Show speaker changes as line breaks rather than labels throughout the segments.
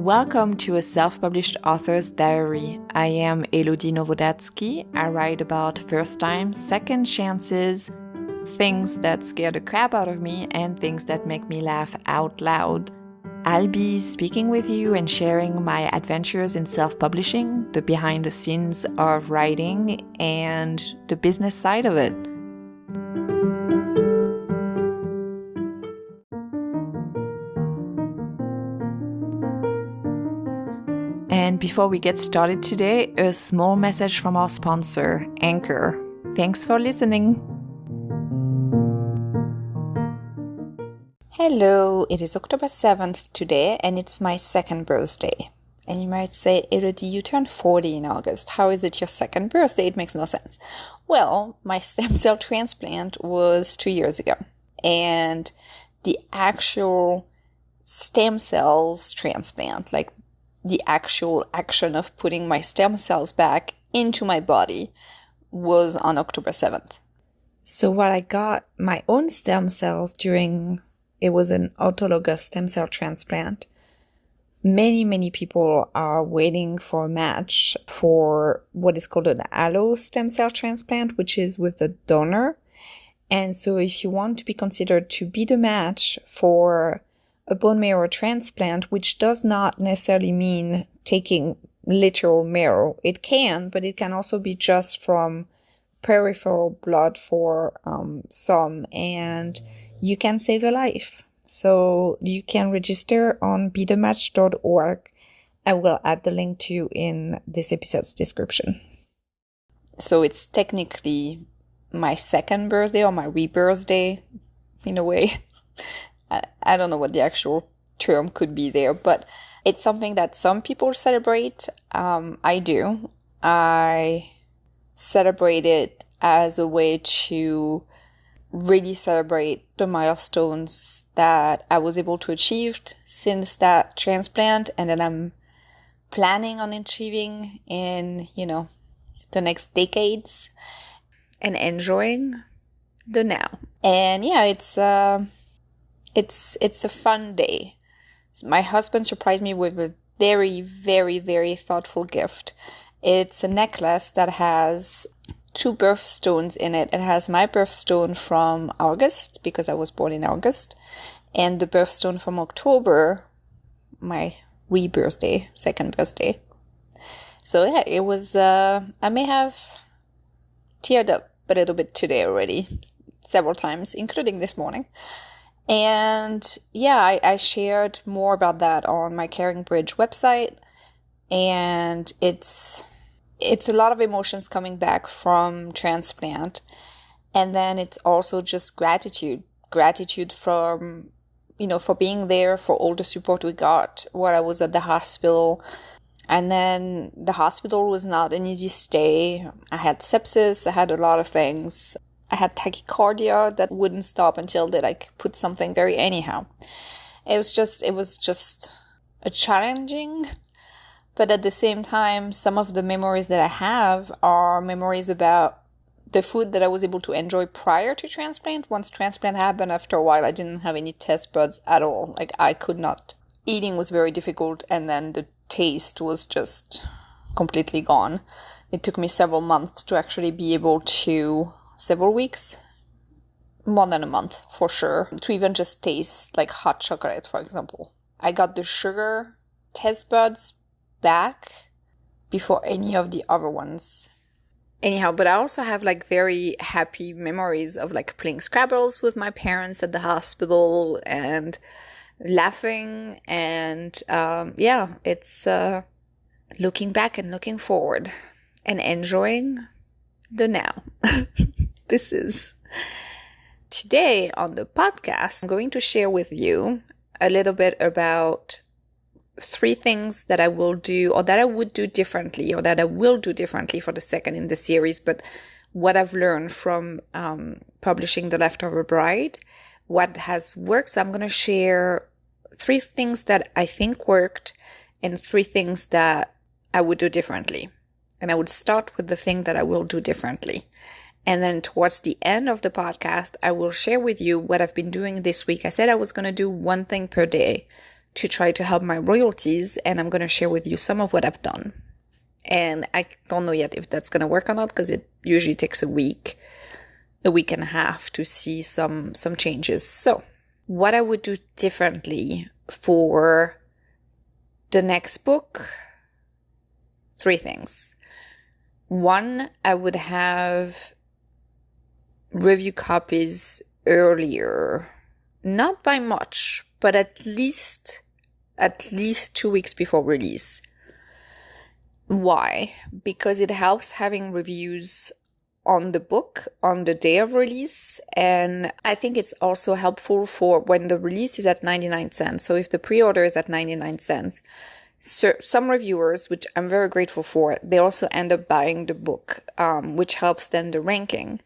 Welcome to a self-published author's diary. I am Elodie Novodatsky. I write about first times, second chances, things that scare the crap out of me, and things that make me laugh out loud. I'll be speaking with you and sharing my adventures in self-publishing, the behind the scenes of writing, and the business side of it. And before we get started today, a small message from our sponsor, Anchor. Thanks for listening. Hello, it is October 7th today, and it's my second birthday. And you might say, Elodie, you turned 40 in August. How is it your second birthday? It makes no sense. Well, my stem cell transplant was 2 years ago. And the actual stem cells transplant, like the actual action of putting my stem cells back into my body, was on October 7th. So while I got my own stem cells it was an autologous stem cell transplant, many people are waiting for a match for what is called an allo stem cell transplant, which is with the donor. And so if you want to be considered to be the match for a bone marrow transplant, which does not necessarily mean taking literal marrow. It can, but it can also be just from peripheral blood for some, and you can save a life. So you can register on bethematch.org. I will add the link to you in this episode's description. So it's technically my second birthday or my rebirthday in a way. I don't know what the actual term could be there, but it's something that some people celebrate. I do. I celebrate it as a way to really celebrate the milestones that I was able to achieve since that transplant, and that I'm planning on achieving in, the next decades, and enjoying the now. And yeah, it's a fun day. My husband surprised me with a very, very, very thoughtful gift. It's a necklace that has 2 birthstones in it. It has my birthstone from August, because I was born in August, and the birthstone from October, my rebirthday, second birthday. So yeah, it was, I may have teared up a little bit today already, several times, including this morning. And yeah, I shared more about that on my Caring Bridge website, and it's a lot of emotions coming back from transplant. And then it's also just gratitude from, for being there, for all the support we got while I was at the hospital. And then the hospital was not an easy stay. I had sepsis, I had a lot of things. I had tachycardia that wouldn't stop until they put something very anyhow. It was just a challenging, but at the same time, some of the memories that I have are memories about the food that I was able to enjoy prior to transplant. Once transplant happened, after a while, I didn't have any taste buds at all. I could not. Eating was very difficult, and then the taste was just completely gone. It took me several months to actually be able to, several weeks, more than a month for sure, to even just taste like hot chocolate, for example. I got the sugar taste buds back before any of the other ones. Anyhow, but I also have very happy memories of playing Scrabbles with my parents at the hospital and laughing, and yeah, it's looking back and looking forward and enjoying the now. This is today on the podcast. I'm going to share with you a little bit about 3 things that I will do, or that I would do differently, or that I will do differently for the second in the series, but what I've learned from publishing The Leftover Bride, what has worked. So I'm going to share 3 things that I think worked and 3 things that I would do differently. And I would start with the thing that I will do differently. And then towards the end of the podcast, I will share with you what I've been doing this week. I said I was going to do 1 thing per day. to try to help my royalties, and I'm going to share with you some of what I've done. And I don't know yet if that's going to work or not, because it usually takes a week and a half to see some changes. So what I would do differently for the next book, 3 things. 1, I would have review copies earlier, not by much, but at least 2 weeks before release. Why? Because it helps having reviews on the book on the day of release, and I think it's also helpful for when the release is at 99 cents. So if the pre-order is at 99 cents, so some reviewers, which I'm very grateful for, they also end up buying the book, which helps then the ranking.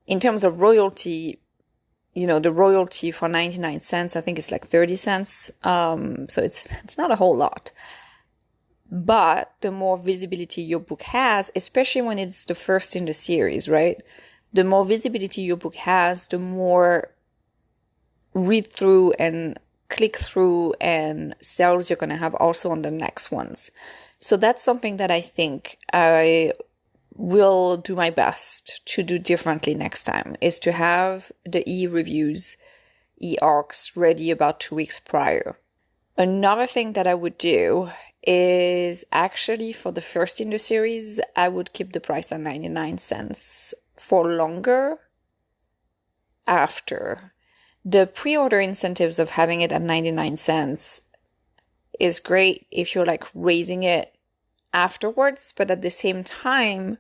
In terms of royalty, the royalty for 99 cents, I think it's like 30 cents. So it's not a whole lot. But the more visibility your book has, especially when it's the first in the series, right? The more visibility your book has, the more read through and click through and sales you're going to have also on the next ones. So that's something that I think I will do my best to do differently next time, is to have the e-reviews, e-arcs ready about 2 weeks prior. Another thing that I would do is actually for the first in the series, I would keep the price at 99 cents for longer after. The pre-order incentives of having it at 99 cents is great if you're like raising it afterwards, but at the same time,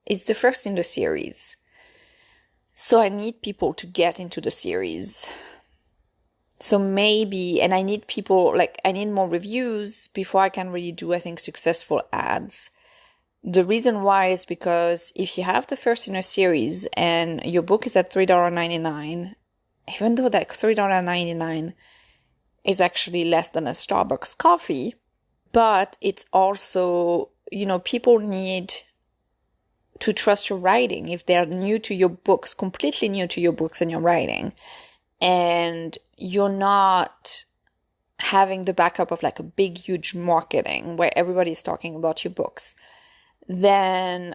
it's the first in the series. So I need people to get into the series. So maybe, and I need people, I need more reviews before I can really do, I think, successful ads. The reason why is because if you have the first in a series and your book is at $3.99, even though that $3.99 is actually less than a Starbucks coffee, but it's also, people need to trust your writing if they're new to your books, completely new to your books and your writing. And you're not having the backup of like a big, huge marketing where everybody's talking about your books, then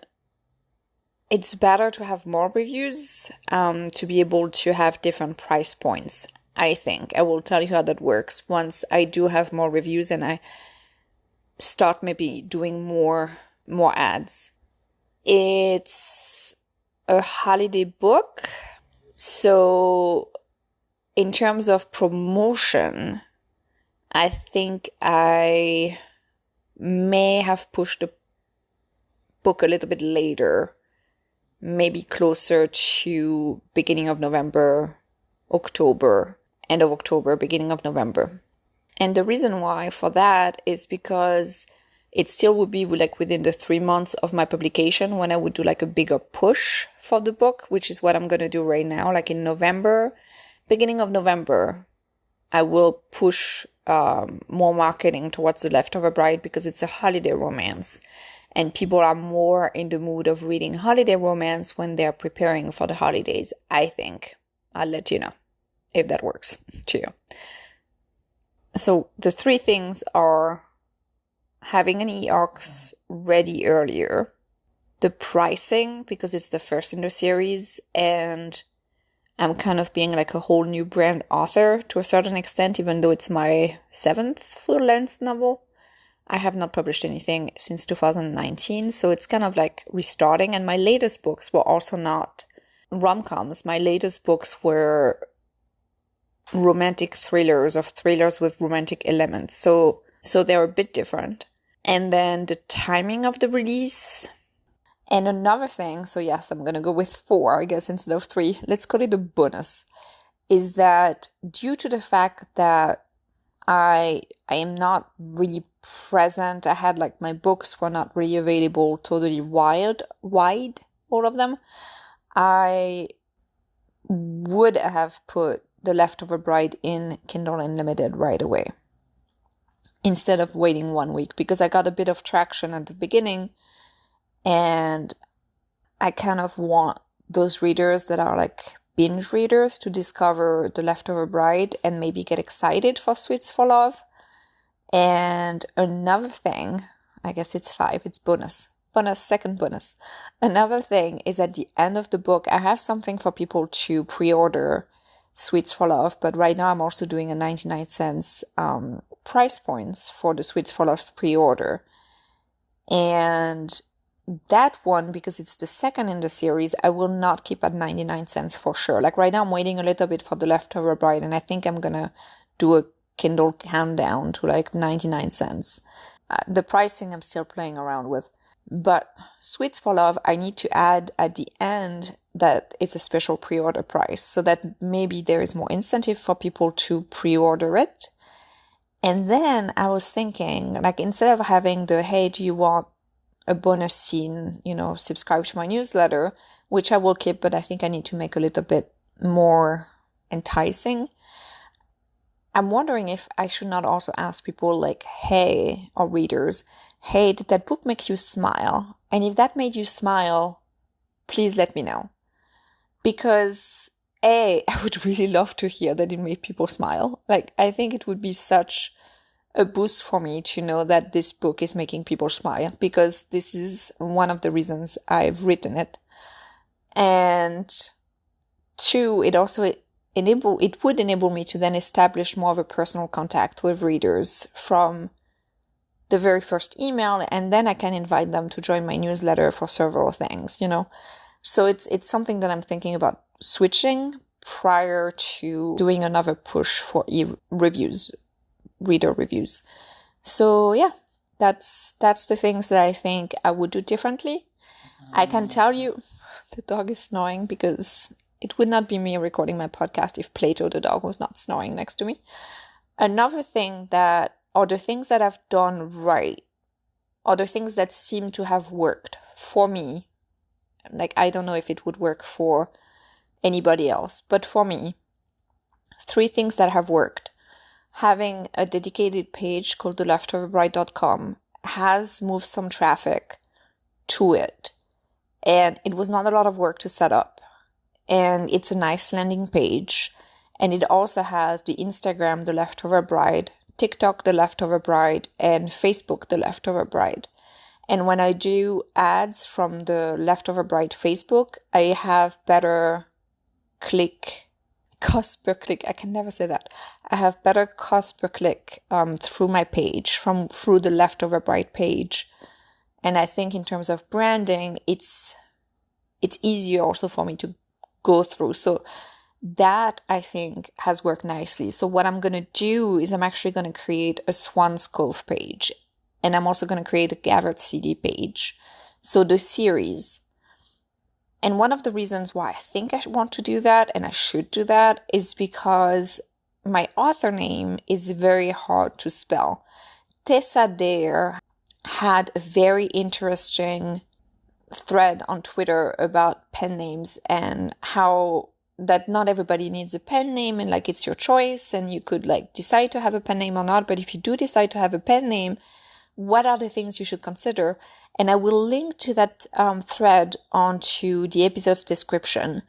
it's better to have more reviews to be able to have different price points, I think. I will tell you how that works once I do have more reviews and I start maybe doing more ads. It's a holiday book, so in terms of promotion, I think I may have pushed the book a little bit later, maybe closer to beginning of November, October, end of October, beginning of November. And the reason why for that is because it still would be like within the 3 months of my publication when I would do like a bigger push for the book, which is what I'm going to do right now, like in November. Beginning of November, I will push more marketing towards The Leftover Bride because it's a holiday romance. And people are more in the mood of reading holiday romance when they're preparing for the holidays, I think. I'll let you know if that works to you. So the 3 things are having an e-arcs ready earlier, the pricing, because it's the first in the series, and I'm kind of being like a whole new brand author to a certain extent, even though it's my 7th full-length novel. I have not published anything since 2019, so it's kind of like restarting. And my latest books were also not rom-coms. My latest books were romantic thrillers, or thrillers with romantic elements. So they're a bit different. And then the timing of the release. And another thing, so yes, I'm going to go with 4, I guess, instead of 3. Let's call it a bonus. Is that due to the fact that I am not really present, I had like my books were not really available totally wide, all of them. I would have put The Leftover Bride in Kindle Unlimited right away, instead of waiting 1 week, because I got a bit of traction at the beginning. And I kind of want those readers that are like binge readers to discover The Leftover Bride and maybe get excited for Sweets for Love. And another thing, I guess it's 5, it's bonus. Second bonus. Another thing is at the end of the book, I have something for people to pre-order Sweets for Love, but right now I'm also doing a 99 cents price points for the Sweets for Love pre-order. And that one, because it's the second in the series, I will not keep at 99 cents for sure. Like right now I'm waiting a little bit for The Leftover Bride, and I think I'm gonna do a Kindle countdown to like 99 cents. The pricing I'm still playing around with. But Sweets for Love, I need to add at the end that it's a special pre-order price, so that maybe there is more incentive for people to pre-order it. And then I was thinking, like, instead of having the, hey, do you want a bonus scene, subscribe to my newsletter, which I will keep, but I think I need to make a little bit more enticing. I'm wondering if I should not also ask people like, hey, or readers, hey, did that book make you smile? And if that made you smile, please let me know. Because I would really love to hear that it made people smile. Like, I think it would be such a boost for me to know that this book is making people smile, because this is one of the reasons I've written it. And 2, it would enable me to then establish more of a personal contact with readers from the very first email, and then I can invite them to join my newsletter for several things, So it's something that I'm thinking about switching prior to doing another push for reader reviews. So yeah, that's the things that I think I would do differently. I can tell you, the dog is snoring because it would not be me recording my podcast if Plato the dog was not snoring next to me. Another thing the things that I've done right, or the things that seem to have worked for me, like I don't know if it would work for anybody else, but for me, 3 things that have worked. Having a dedicated page called theleftoverbride.com has moved some traffic to it, and it was not a lot of work to set up. And it's a nice landing page, and it also has the Instagram The Leftover Bride, TikTok The Leftover Bride, and Facebook The Leftover Bride. And when I do ads from the Leftover Bride Facebook, I have better cost per click. I can never say that. I have better cost per click through my page, through the Leftover Bride page. And I think in terms of branding, it's easier also for me to go through. So that I think has worked nicely. So what I'm going to do is I'm actually going to create a Swan's Cove page, and I'm also going to create a Gathered CD page. So the series. And one of the reasons why I think I want to do that, and I should do that, is because my author name is very hard to spell. Tessa Dare had a very interesting thread on Twitter about pen names, and how that not everybody needs a pen name, and like it's your choice, and you could like decide to have a pen name or not. But if you do decide to have a pen name, what are the things you should consider? And I will link to that thread onto the episode's description.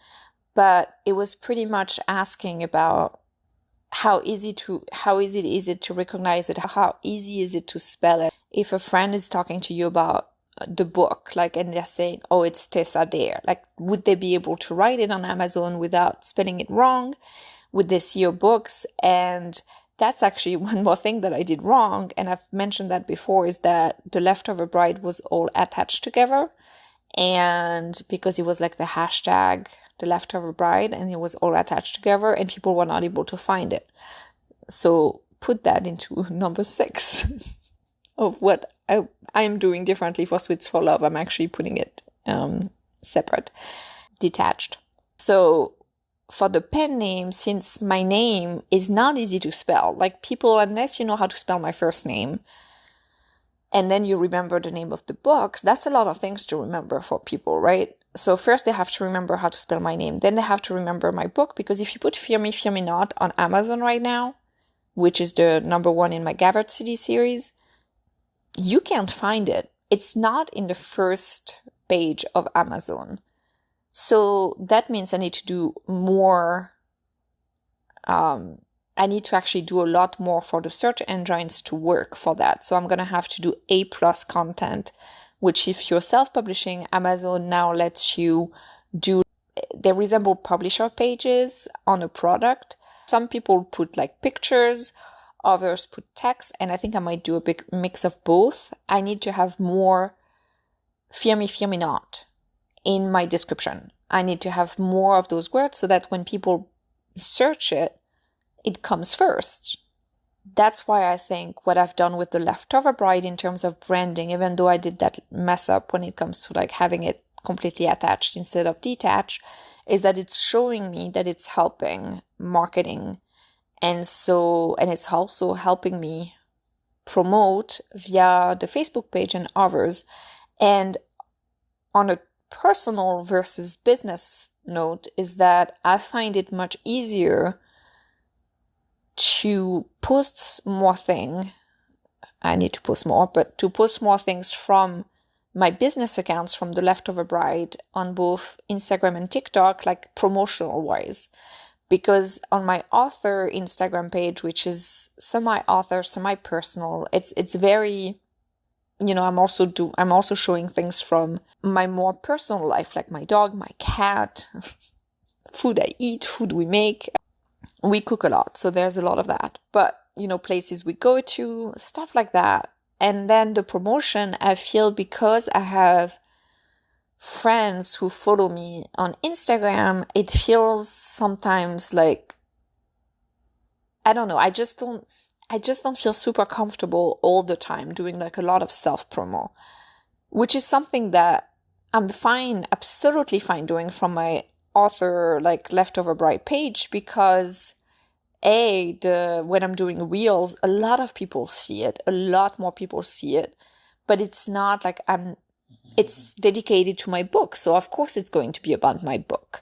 But it was pretty much asking about how easy is it to recognize it? How easy is it to spell it? If a friend is talking to you about the book, like, and they're saying, oh, it's Tessa Dare, like, would they be able to write it on Amazon without spelling it wrong? Would they see your books? And that's actually one more thing that I did wrong, and I've mentioned that before, is that The Leftover Bride was all attached together. And because it was like the hashtag The Leftover Bride, and it was all attached together, and people were not able to find it. So put that into number 6 of what I'm doing differently for Sweets for Love. I'm actually putting it separate, detached. So for the pen name, since my name is not easy to spell, like people, unless you know how to spell my first name, and then you remember the name of the books, that's a lot of things to remember for people, right? So first they have to remember how to spell my name. Then they have to remember my book, because if you put Fear Me, Fear Me Not on Amazon right now, which is the number 1 in my Gathered City series, you can't find it. It's not in the first page of Amazon. So that means I need to do more I need to actually do a lot more for the search engines to work for that. So I'm going to have to do A+ content, which if you're self-publishing, Amazon now lets you do, they resemble publisher pages on a product. Some people put like pictures, others put text, and I think I might do a big mix of both. I need to have more fear me not in my description. I need to have more of those words so that when people search it, it comes first. That's why I think what I've done with the Leftover Bride in terms of branding, even though I did that mess up when it comes to like having it completely attached instead of detached, is that it's showing me that it's helping marketing. And it's also helping me promote via the Facebook page and others. And on a personal versus business note is that I find it much easier to post more things. I need to post more, but to post more things from my business accounts, from the Leftover Bride, on both Instagram and TikTok, like promotional wise. Because on my author Instagram page, which is semi-author, semi-personal, it's very, I'm also showing things from my more personal life, like my dog, my cat, food I eat, food we make. We cook a lot, so there's a lot of that. But, places we go to, stuff like that. And then the promotion, I feel, because I have friends who follow me on Instagram, it feels sometimes like, I don't know, I just don't feel super comfortable all the time doing like a lot of self-promo, which is something that I'm fine, absolutely fine doing from my author, like Leftover Bride page, because when I'm doing reels, a lot of people see it, a lot more people see it, but it's not like it's dedicated to my book. So of course it's going to be about my book.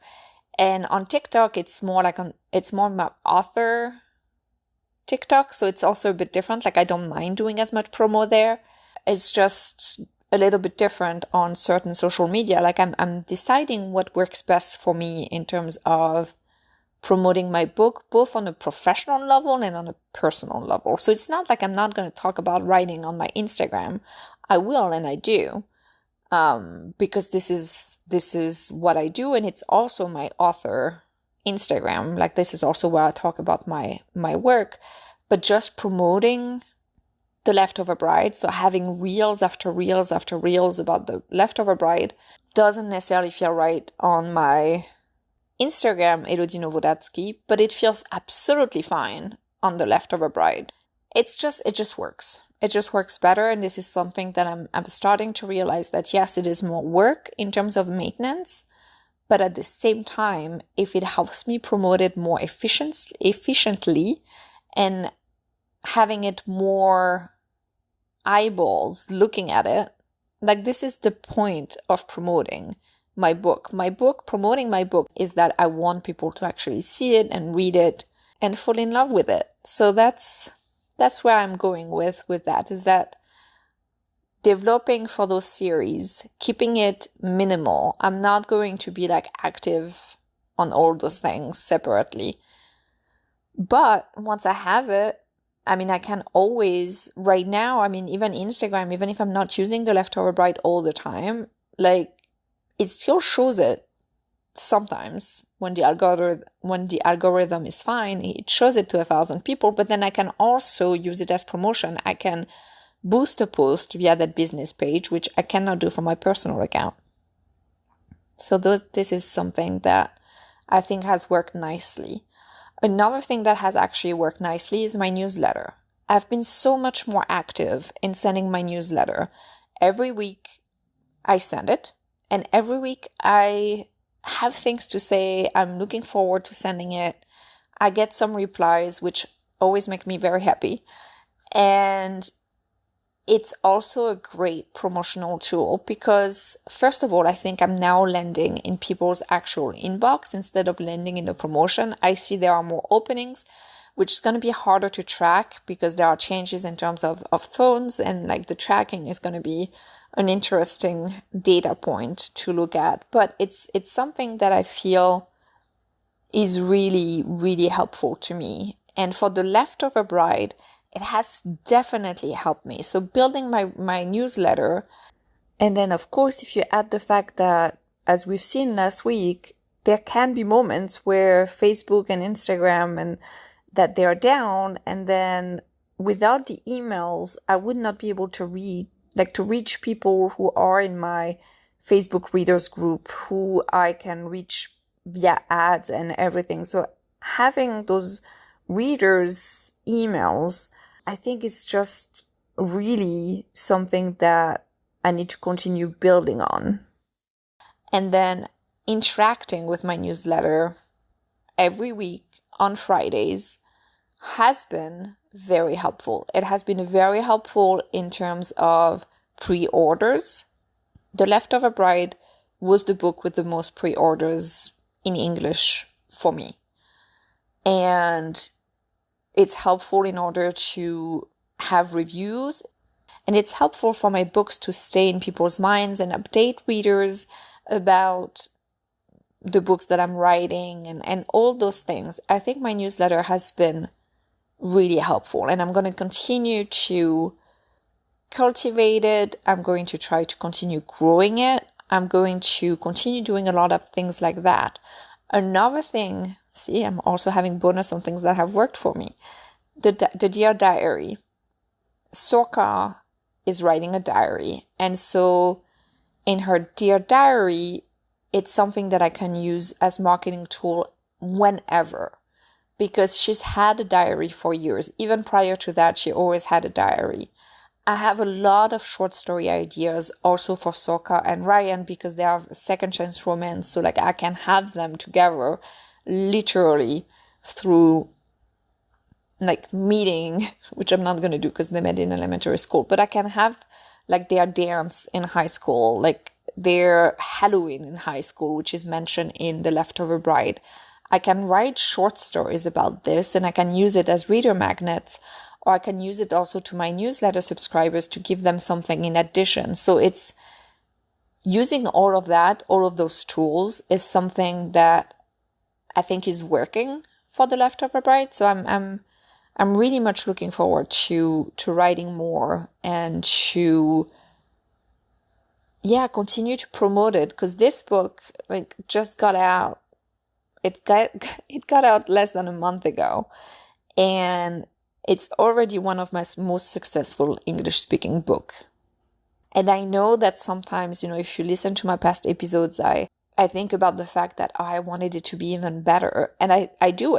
And on TikTok, it's more my author TikTok. So it's also a bit different. Like I don't mind doing as much promo there. It's just a little bit different on certain social media. Like I'm deciding what works best for me in terms of promoting my book, both on a professional level and on a personal level. So it's not like I'm not going to talk about writing on my Instagram. I will, and I do. Because this is what I do, and it's also my author Instagram. Like this is also where I talk about my work, but just promoting the Leftover Bride, so having reels after reels after reels about the Leftover Bride, doesn't necessarily feel right on my Instagram, Elodie Novodatsky, but it feels absolutely fine on the Leftover Bride. It just works. It just works better. And this is something that I'm starting to realize that yes, it is more work in terms of maintenance, but at the same time, if it helps me promote it more efficiently and having it more eyeballs looking at it, like this is the point of promoting my book. Promoting my book is that I want people to actually see it and read it and fall in love with it. So that's where I'm going with that, is that developing for those series, keeping it minimal. I'm not going to be like active on all those things separately. But once I have it, I can always, right now, even Instagram, even if I'm not using the Leftover Bride all the time, like it still shows it sometimes when the algorithm is fine, it shows it to 1,000 people, but then I can also use it as promotion. I can boost a post via that business page, which I cannot do for my personal account. So this is something that I think has worked nicely. Another thing that has actually worked nicely is my newsletter. I've been so much more active in sending my newsletter. Every week I send it, and every week I have things to say. I'm looking forward to sending it. I get some replies, which always make me very happy. And it's also a great promotional tool because, first of all, I think I'm now landing in people's actual inbox instead of landing in the promotion. I see there are more openings, which is going to be harder to track because there are changes in terms of phones, and like the tracking is going to be an interesting data point to look at. But it's something that I feel is really, really helpful to me. And for The Leftover Bride, it has definitely helped me. So building my newsletter, and then of course, if you add the fact that, as we've seen last week, there can be moments where Facebook and Instagram and that they are down, and then without the emails, I would not be able to reach people who are in my Facebook readers group, who I can reach via ads and everything. So having those readers' emails, I think is just really something that I need to continue building on. And then interacting with my newsletter every week on Fridays has been very helpful. It has been very helpful in terms of pre-orders. The Leftover Bride was the book with the most pre-orders in English for me. And it's helpful in order to have reviews. And it's helpful for my books to stay in people's minds and update readers about the books that I'm writing and all those things. I think my newsletter has been really helpful, and I'm going to continue to cultivate it. I'm going to try to continue growing it. I'm going to continue doing a lot of things like that. Another thing, see, I'm also having bonus on things that have worked for me. The Dear Diary. Sorka is writing a diary, and so in her Dear Diary, it's something that I can use as marketing tool whenever, because she's had a diary for years. Even prior to that, she always had a diary. I have a lot of short story ideas also for Sorka and Ryan, because they are second chance romance. So I can have them together literally through meeting, which I'm not going to do because they met in elementary school, but I can have their dance in high school, their Halloween in high school, which is mentioned in The Leftover Bride. I can write short stories about this, and I can use it as reader magnets, or I can use it also to my newsletter subscribers to give them something in addition. So it's using all of that, all of those tools is something that I think is working for The Leftover Bride. So I'm really much looking forward to writing more and to continue to promote it, because this book just got out. It got out less than a month ago, and it's already one of my most successful English-speaking book. And I know that sometimes, if you listen to my past episodes, I think about the fact that I wanted it to be even better. And I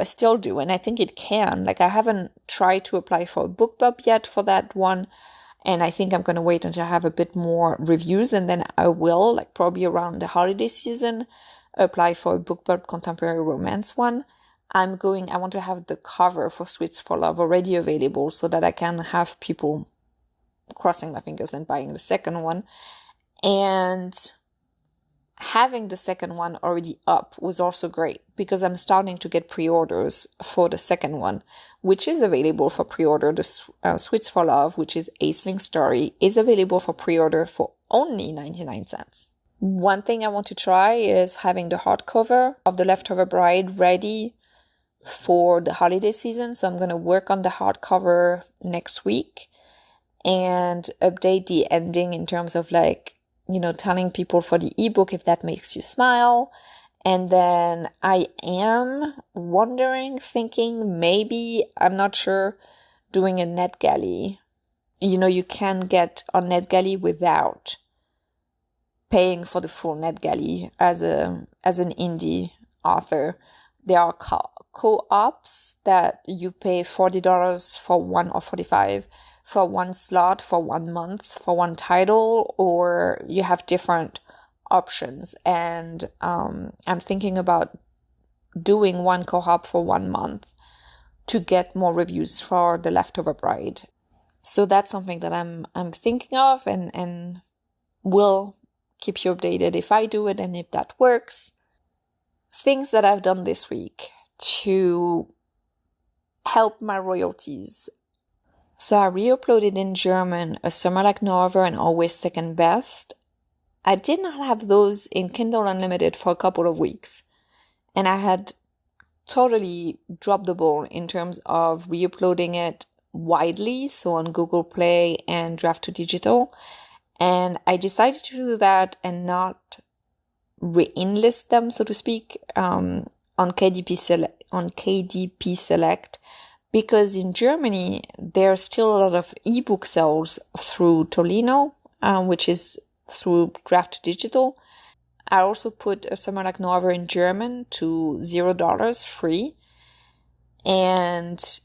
still do. And I think it can. I haven't tried to apply for a BookBub yet for that one. And I think I'm going to wait until I have a bit more reviews. And then I will, probably around the holiday season, apply for a BookBub contemporary romance one. I want to have the cover for Sweets for Love already available so that I can have people crossing my fingers and buying the second one. And having the second one already up was also great, because I'm starting to get pre-orders for the second one, which is available for pre-order. The Sweets for Love, which is Aisling story, is available for pre-order for only 99 cents. One thing I want to try is having the hardcover of The Leftover Bride ready for the holiday season. So I'm going to work on the hardcover next week and update the ending in terms of telling people for the ebook if that makes you smile. And then I am thinking maybe, I'm not sure, doing a NetGalley. You can get on NetGalley without paying for the full NetGalley as an indie author. There are co-ops that you pay $40 for one, or $45 for one slot for 1 month for one title, or you have different options. And I'm thinking about doing one co-op for 1 month to get more reviews for The Leftover Bride. So that's something that I'm thinking of, and will keep you updated if I do it and if that works. Things that I've done this week to help my royalties. So I re-uploaded in German A Summer Like No Other and Always Second Best. I did not have those in Kindle Unlimited for a couple of weeks, and I had totally dropped the ball in terms of re-uploading it widely, so on Google Play and Draft to Digital. And I decided to do that and not re-enlist them, so to speak, on KDP Select, because in Germany there's still a lot of ebook sales through Tolino, which is through Draft to Digital. I also put a Summer Like No Other in German to $0 free, and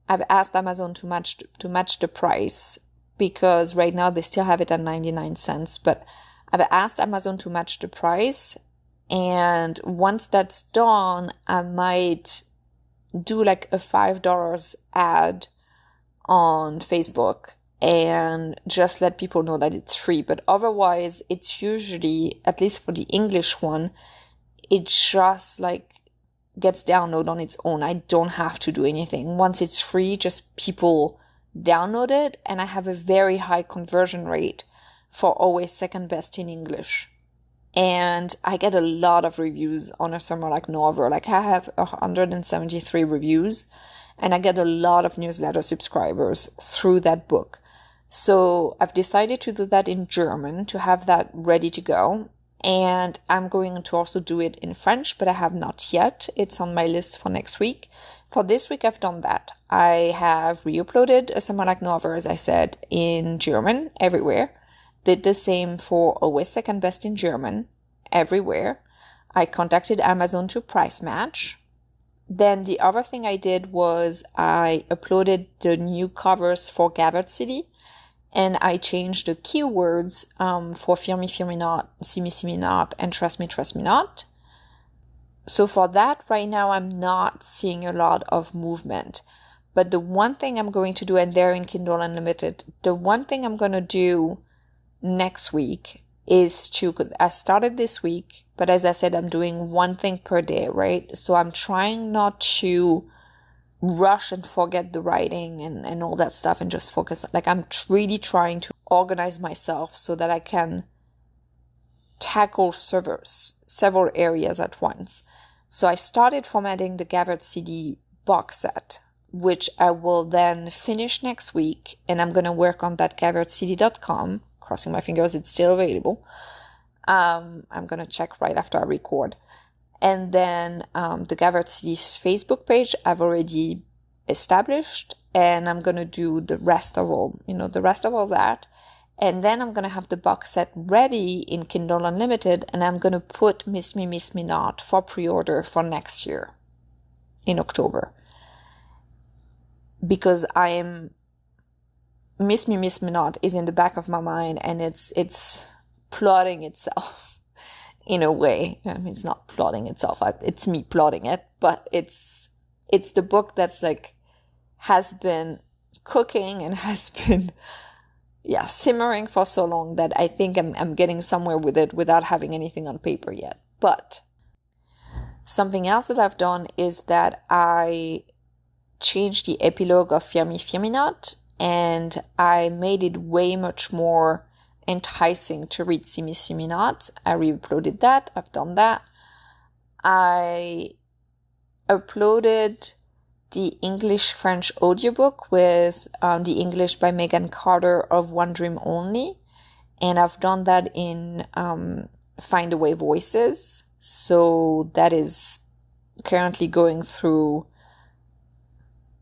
I've asked Amazon to match the price, because right now they still have it at 99 cents, but I've asked Amazon to match the price, and once that's done, I might do like a $5 ad on Facebook and just let people know that it's free. But otherwise, it's usually, at least for the English one, it just like gets downloaded on its own. I don't have to do anything. Once it's free, just people download it, and I have a very high conversion rate for always second best in English. And I get a lot of reviews on A Summer Like No Other. Like, I have 173 reviews, and I get a lot of newsletter subscribers through that book. So I've decided to do that in German, to have that ready to go. And I'm going to also do it in French, but I have not yet. It's on my list for next week. For this week, I've done that. I have re-uploaded A Summer Like No Other, as I said, in German everywhere. Did the same for Always Second Best in German everywhere. I contacted Amazon to price match. Then the other thing I did was I uploaded the new covers for Gathered City, and I changed the keywords for Fear Me, Fear Me Not, See Me, See Me Not, and Trust Me, Trust Me Not. So for that, right now, I'm not seeing a lot of movement. But the one thing I'm going to do, and they're in Kindle Unlimited, the one thing I'm going to do next week is because I started this week, but as I said, I'm doing one thing per day, right? So I'm trying not to rush and forget the writing and all that stuff and just focus. Like, I'm really trying to organize myself so that I can tackle several areas at once. So I started formatting the Gathered CD box set, which I will then finish next week, and I'm going to work on that gatheredcd.com. Crossing my fingers it's still available. I'm going to check right after I record. And then the Gathered CD's Facebook page I've already established, and I'm going to do the rest of all that. And then I'm going to have the box set ready in Kindle Unlimited, and I'm going to put Miss Me, Miss Me Not for pre-order for next year in October. Because Miss Me, Miss Me Not is in the back of my mind, and it's plotting itself in a way. I mean, it's not plotting itself. It's me plotting it, but it's the book that's like has been cooking and has been simmering for so long that I think I'm getting somewhere with it without having anything on paper yet. But something else that I've done is that I changed the epilogue of Fear Me, Fear Me Not, and I made it way much more enticing to read See Me, See Me Not. I re-uploaded that. I've done that. I uploaded the English-French audiobook with the English by Megan Carter of One Dream Only, and I've done that in Find a Way Voices. So that is currently going through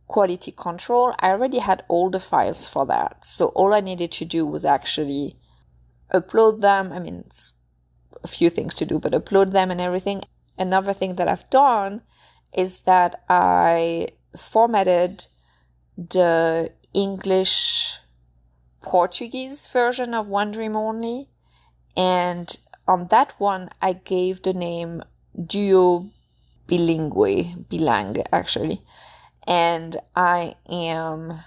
quality control. I already had all the files for that. So all I needed to do was actually upload them. I mean, it's a few things to do, but upload them and everything. Another thing that I've done is that I formatted the English Portuguese version of One Dream Only. And on that one, I gave the name Duo Bilingue, actually. And I am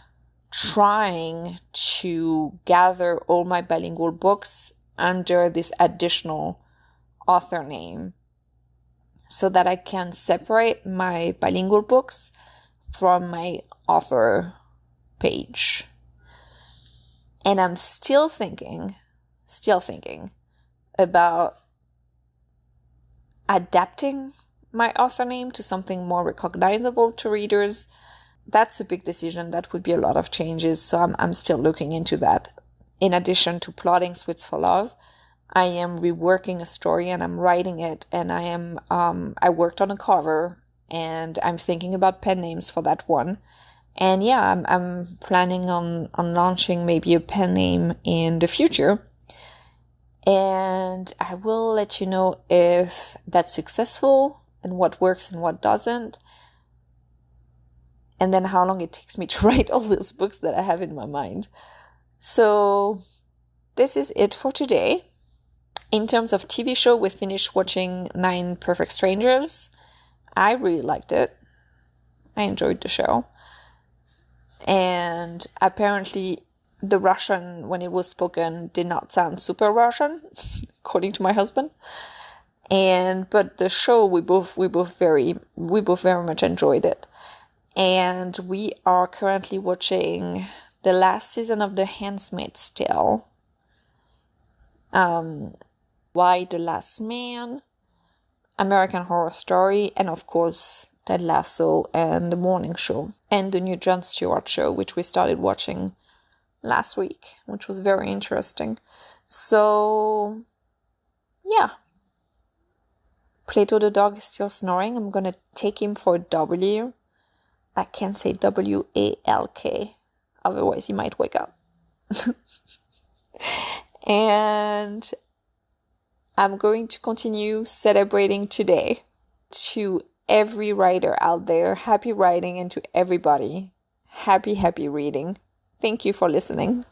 trying to gather all my bilingual books under this additional author name so that I can separate my bilingual books from my author page. And I'm still thinking about adapting my author name to something more recognizable to readers. That's a big decision. That would be a lot of changes. So I'm still looking into that. In addition to plotting Sweets for Love, I am reworking a story and I'm writing it. And I worked on a cover and I'm thinking about pen names for that one. And yeah, I'm planning on launching maybe a pen name in the future. And I will let you know if that's successful and what works and what doesn't. And then how long it takes me to write all those books that I have in my mind. So this is it for today. In terms of TV show, we finished watching 9 Perfect Strangers. I really liked it. I enjoyed the show. And apparently the Russian, when it was spoken, did not sound super Russian, according to my husband. But the show, we both very much enjoyed it. And we are currently watching the last season of The Handmaid's Tale. Why the Last Man, American Horror Story, and of course Ted Lasso and The Morning Show, and the new Jon Stewart show, which we started watching last week, which was very interesting. So, yeah. Plato the dog is still snoring. I'm gonna take him for a W. I can't say W-A-L-K, otherwise he might wake up. And I'm going to continue celebrating today. To every writer out there, happy writing, and to everybody, happy reading. Thank you for listening.